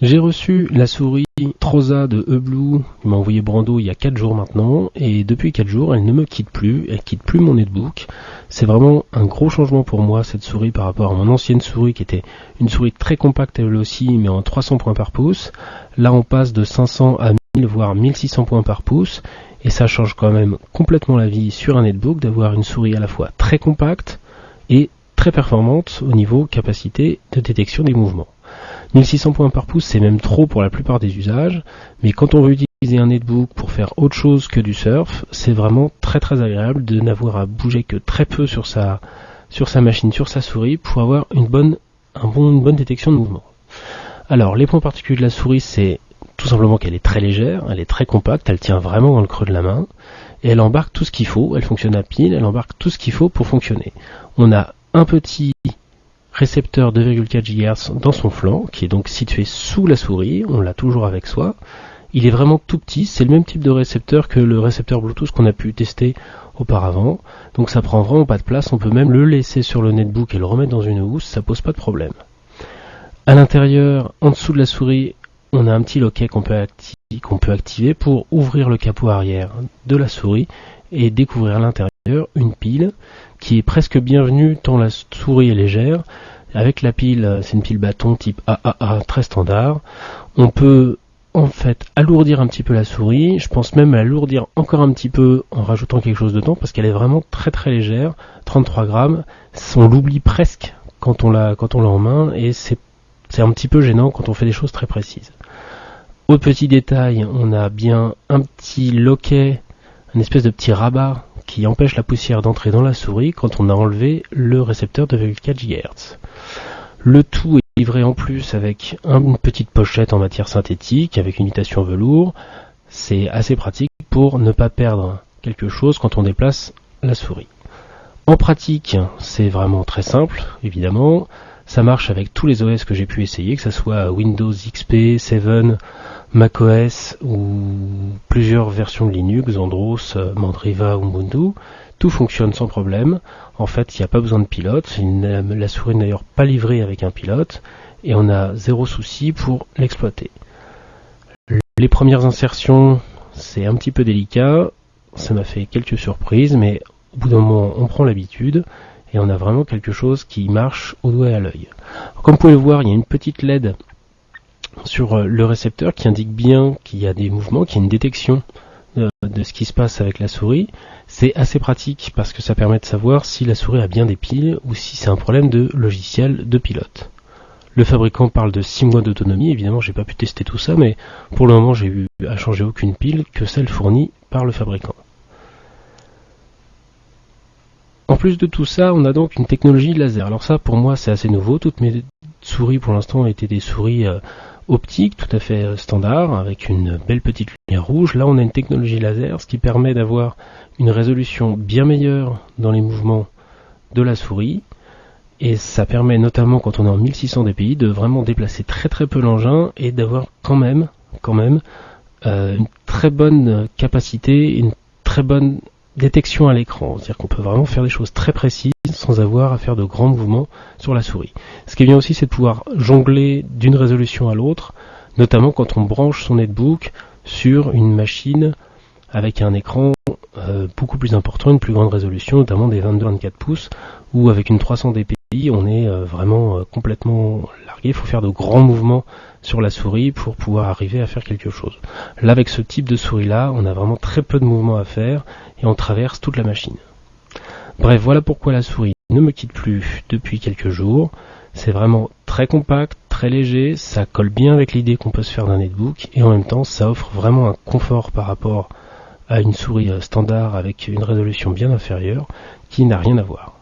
J'ai reçu la souris Troza de eBlue, qui m'a envoyé Brando il y a 4 jours maintenant, et depuis 4 jours, elle ne me quitte plus, elle quitte plus mon netbook. C'est vraiment un gros changement pour moi, cette souris, par rapport à mon ancienne souris, qui était une souris très compacte elle aussi, mais en 300 points par pouce. Là, on passe de 500 à 1000, voire 1600 points par pouce, et ça change quand même complètement la vie sur un netbook, d'avoir une souris à la fois très compacte et très performante au niveau capacité de détection des mouvements. 1600 points par pouce, c'est même trop pour la plupart des usages, mais quand on veut utiliser un netbook pour faire autre chose que du surf, c'est vraiment très très agréable de n'avoir à bouger que très peu sur sa machine, sur sa souris, pour avoir une bonne détection de mouvement. Alors, les points particuliers de la souris, c'est tout simplement qu'elle est très légère, elle est très compacte, elle tient vraiment dans le creux de la main, et elle embarque tout ce qu'il faut, elle fonctionne à pile, elle embarque tout ce qu'il faut pour fonctionner. On a un petit récepteur 2,4 GHz dans son flanc, qui est donc situé sous la souris, on l'a toujours avec soi. Il est vraiment tout petit, c'est le même type de récepteur que le récepteur Bluetooth qu'on a pu tester auparavant, donc ça prend vraiment pas de place, on peut même le laisser sur le netbook et le remettre dans une housse, ça pose pas de problème. À l'intérieur, en dessous de la souris, on a un petit loquet qu'on peut activer pour ouvrir le capot arrière de la souris et découvrir à l'intérieur une pile qui est presque bienvenue tant la souris est légère. Avec la pile, c'est une pile bâton type AAA très standard. On peut en fait alourdir un petit peu la souris. Je pense même l'alourdir encore un petit peu en rajoutant quelque chose dedans parce qu'elle est vraiment très très légère, 33 grammes. On l'oublie presque quand on l'a en main et c'est un petit peu gênant quand on fait des choses très précises. Au petit détail, on a bien un petit loquet, une espèce de petit rabat qui empêche la poussière d'entrer dans la souris quand on a enlevé le récepteur de 2,4 GHz. Le tout est livré en plus avec une petite pochette en matière synthétique avec une imitation velours. C'est assez pratique pour ne pas perdre quelque chose quand on déplace la souris. En pratique, c'est vraiment très simple, évidemment. Ça marche avec tous les OS que j'ai pu essayer, que ce soit Windows XP, 7, macOS ou plusieurs versions de Linux, Andros, Mandriva ou Ubuntu. Tout fonctionne sans problème. En fait, il n'y a pas besoin de pilote. La souris n'est d'ailleurs pas livrée avec un pilote et on a zéro souci pour l'exploiter. Les premières insertions, c'est un petit peu délicat. Ça m'a fait quelques surprises, mais au bout d'un moment, on prend l'habitude et on a vraiment quelque chose qui marche au doigt et à l'œil. Comme vous pouvez le voir, il y a une petite LED sur le récepteur qui indique bien qu'il y a des mouvements, qu'il y a une détection de ce qui se passe avec la souris. C'est assez pratique parce que ça permet de savoir si la souris a bien des piles ou si c'est un problème de logiciel de pilote. Le fabricant parle de 6 mois d'autonomie, évidemment j'ai pas pu tester tout ça, mais pour le moment j'ai eu à changer aucune pile que celle fournie par le fabricant. En plus de tout ça, on a donc une technologie laser. Alors ça, pour moi, c'est assez nouveau. Toutes mes souris, pour l'instant, étaient des souris optiques, tout à fait standard, avec une belle petite lumière rouge. Là, on a une technologie laser, ce qui permet d'avoir une résolution bien meilleure dans les mouvements de la souris. Et ça permet notamment, quand on est en 1600 dpi, de vraiment déplacer très très peu l'engin et d'avoir quand même une très bonne capacité, une très bonne détection à l'écran, c'est-à-dire qu'on peut vraiment faire des choses très précises sans avoir à faire de grands mouvements sur la souris. Ce qui est bien aussi, c'est de pouvoir jongler d'une résolution à l'autre, notamment quand on branche son netbook sur une machine avec un écran beaucoup plus important, une plus grande résolution, notamment des 22-24 pouces, ou avec une 300 dpi, on est vraiment complètement largué. Il faut faire de grands mouvements sur la souris pour pouvoir arriver à faire quelque chose. Là, avec ce type de souris-là, on a vraiment très peu de mouvements à faire et on traverse toute la machine. Bref, voilà pourquoi la souris ne me quitte plus depuis quelques jours. C'est vraiment très compact, très léger, ça colle bien avec l'idée qu'on peut se faire d'un netbook et en même temps, ça offre vraiment un confort par rapport à une souris standard avec une résolution bien inférieure qui n'a rien à voir.